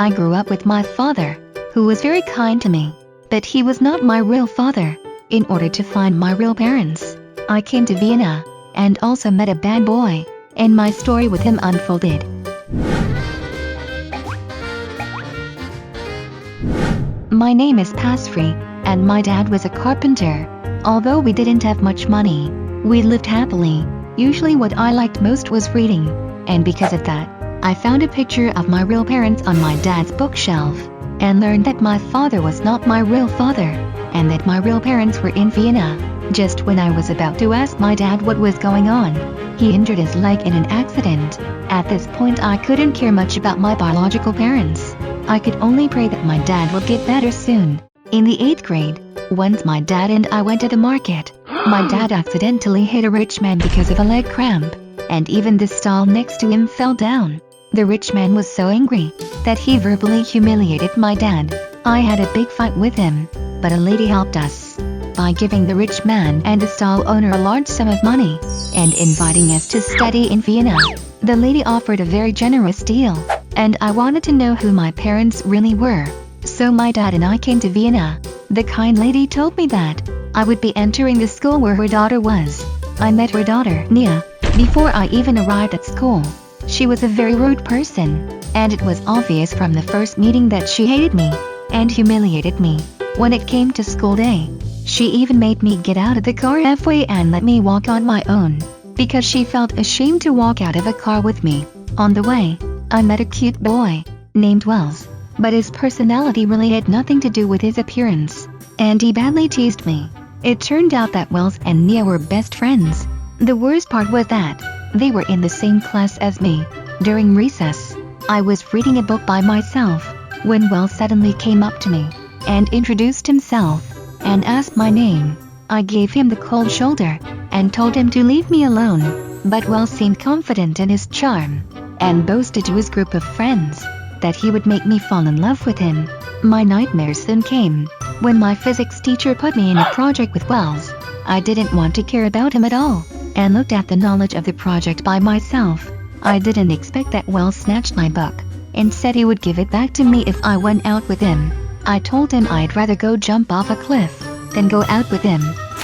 I grew up with my father, who was very kind to me, but he was not my real father. In order to find my real parents, I came to Vienna, and also met a bad boy, and my story with him unfolded. My name is Pasfrey, and my dad was a carpenter. Although we didn't have much money, we lived happily. Usually what I liked most was reading, and because of that, I found a picture of my real parents on my dad's bookshelf, and learned that my father was not my real father, and that my real parents were in Vienna. Just when I was about to ask my dad what was going on, he injured his leg in an accident. At this point I couldn't care much about my biological parents. I could only pray that my dad would get better soon. In the 8th grade, once my dad and I went to the market, my dad accidentally hit a rich man because of a leg cramp, and even the stall next to him fell down. The rich man was so angry that he verbally humiliated my dad. I had a big fight with him, but a lady helped us by giving the rich man and the stall owner a large sum of money and inviting us to study in Vienna. The lady offered a very generous deal, and I wanted to know who my parents really were. So my dad and I came to Vienna. The kind lady told me that I would be entering the school where her daughter was. I met her daughter, Nia, before I even arrived at school. She was a very rude person, and it was obvious from the first meeting that she hated me and humiliated me. When it came to school day, she even made me get out of the car halfway and let me walk on my own, because she felt ashamed to walk out of a car with me. On the way, I met a cute boy named Wells, but his personality really had nothing to do with his appearance, and he badly teased me. It turned out that Wells and Nia were best friends. The worst part was that they were in the same class as me. During recess, I was reading a book by myself when Wells suddenly came up to me and introduced himself and asked my name. I gave him the cold shoulder and told him to leave me alone, but Wells seemed confident in his charm and boasted to his group of friends that he would make me fall in love with him. My nightmare soon came when my physics teacher put me in a project with Wells. I didn't want to care about him at all, and looked at the knowledge of the project by myself. I didn't expect that Wells snatched my book and said he would give it back to me if I went out with him. I told him I'd rather go jump off a cliff than go out with him.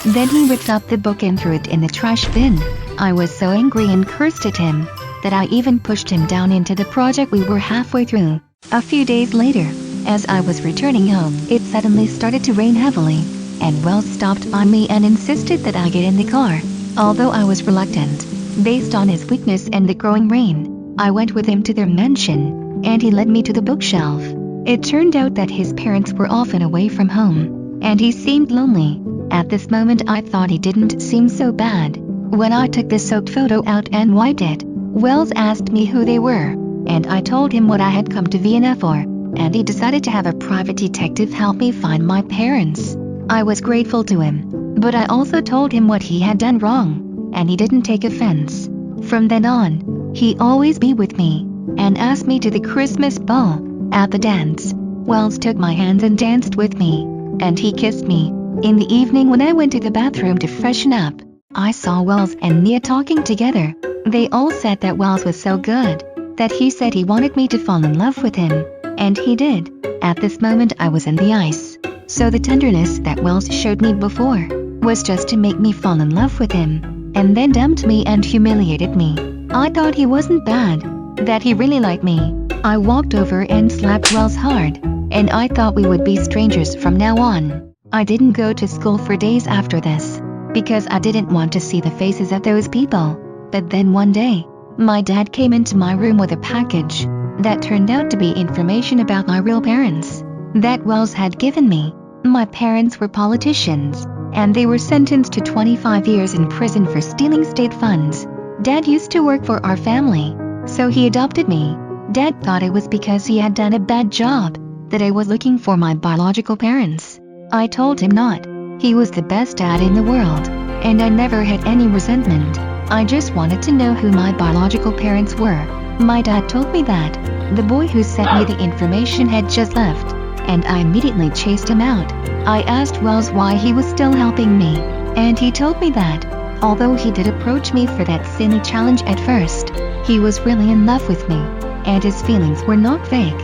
Then he ripped up the book and threw it in the trash bin. I was so angry and cursed at him that I even pushed him down into the project we were halfway through. A few days later, as I was returning home, it suddenly started to rain heavily, and Wells stopped by me and insisted that I get in the car. Although I was reluctant, based on his weakness and the growing rain, I went with him to their mansion, and he led me to the bookshelf. It turned out that his parents were often away from home, and he seemed lonely. At this moment I thought he didn't seem so bad. When I took the soaked photo out and wiped it, Wells asked me who they were, and I told him what I had come to Vienna for, and he decided to have a private detective help me find my parents. I was grateful to him, but I also told him what he had done wrong, and he didn't take offense. From then on, he always be with me, and asked me to the Christmas ball. At the dance, Wells took my hands and danced with me, and he kissed me. In the evening when I went to the bathroom to freshen up, I saw Wells and Nia talking together. They all said that Wells was so good, that he said he wanted me to fall in love with him, and he did. At this moment I was in the ice, so the tenderness that Wells showed me before was just to make me fall in love with him, and then dumped me and humiliated me. I thought he wasn't bad, that he really liked me. I walked over and slapped Wells hard, and I thought we would be strangers from now on. I didn't go to school for days after this, because I didn't want to see the faces of those people. But then one day, my dad came into my room with a package that turned out to be information about my real parents that Wells had given me. My parents were politicians, and they were sentenced to 25 years in prison for stealing state funds. Dad used to work for our family, so he adopted me. Dad thought it was because he had done a bad job that I was looking for my biological parents. I told him not. He was the best dad in the world, and I never had any resentment. I just wanted to know who my biological parents were. My dad told me that the boy who sent me the information had just left, and I immediately chased him out. I asked Wells why he was still helping me, and he told me that although he did approach me for that silly challenge at first, he was really in love with me, and his feelings were not fake.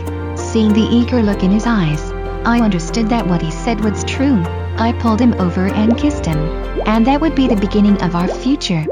Seeing the eager look in his eyes, I understood that what he said was true. I pulled him over and kissed him. And that would be the beginning of our future.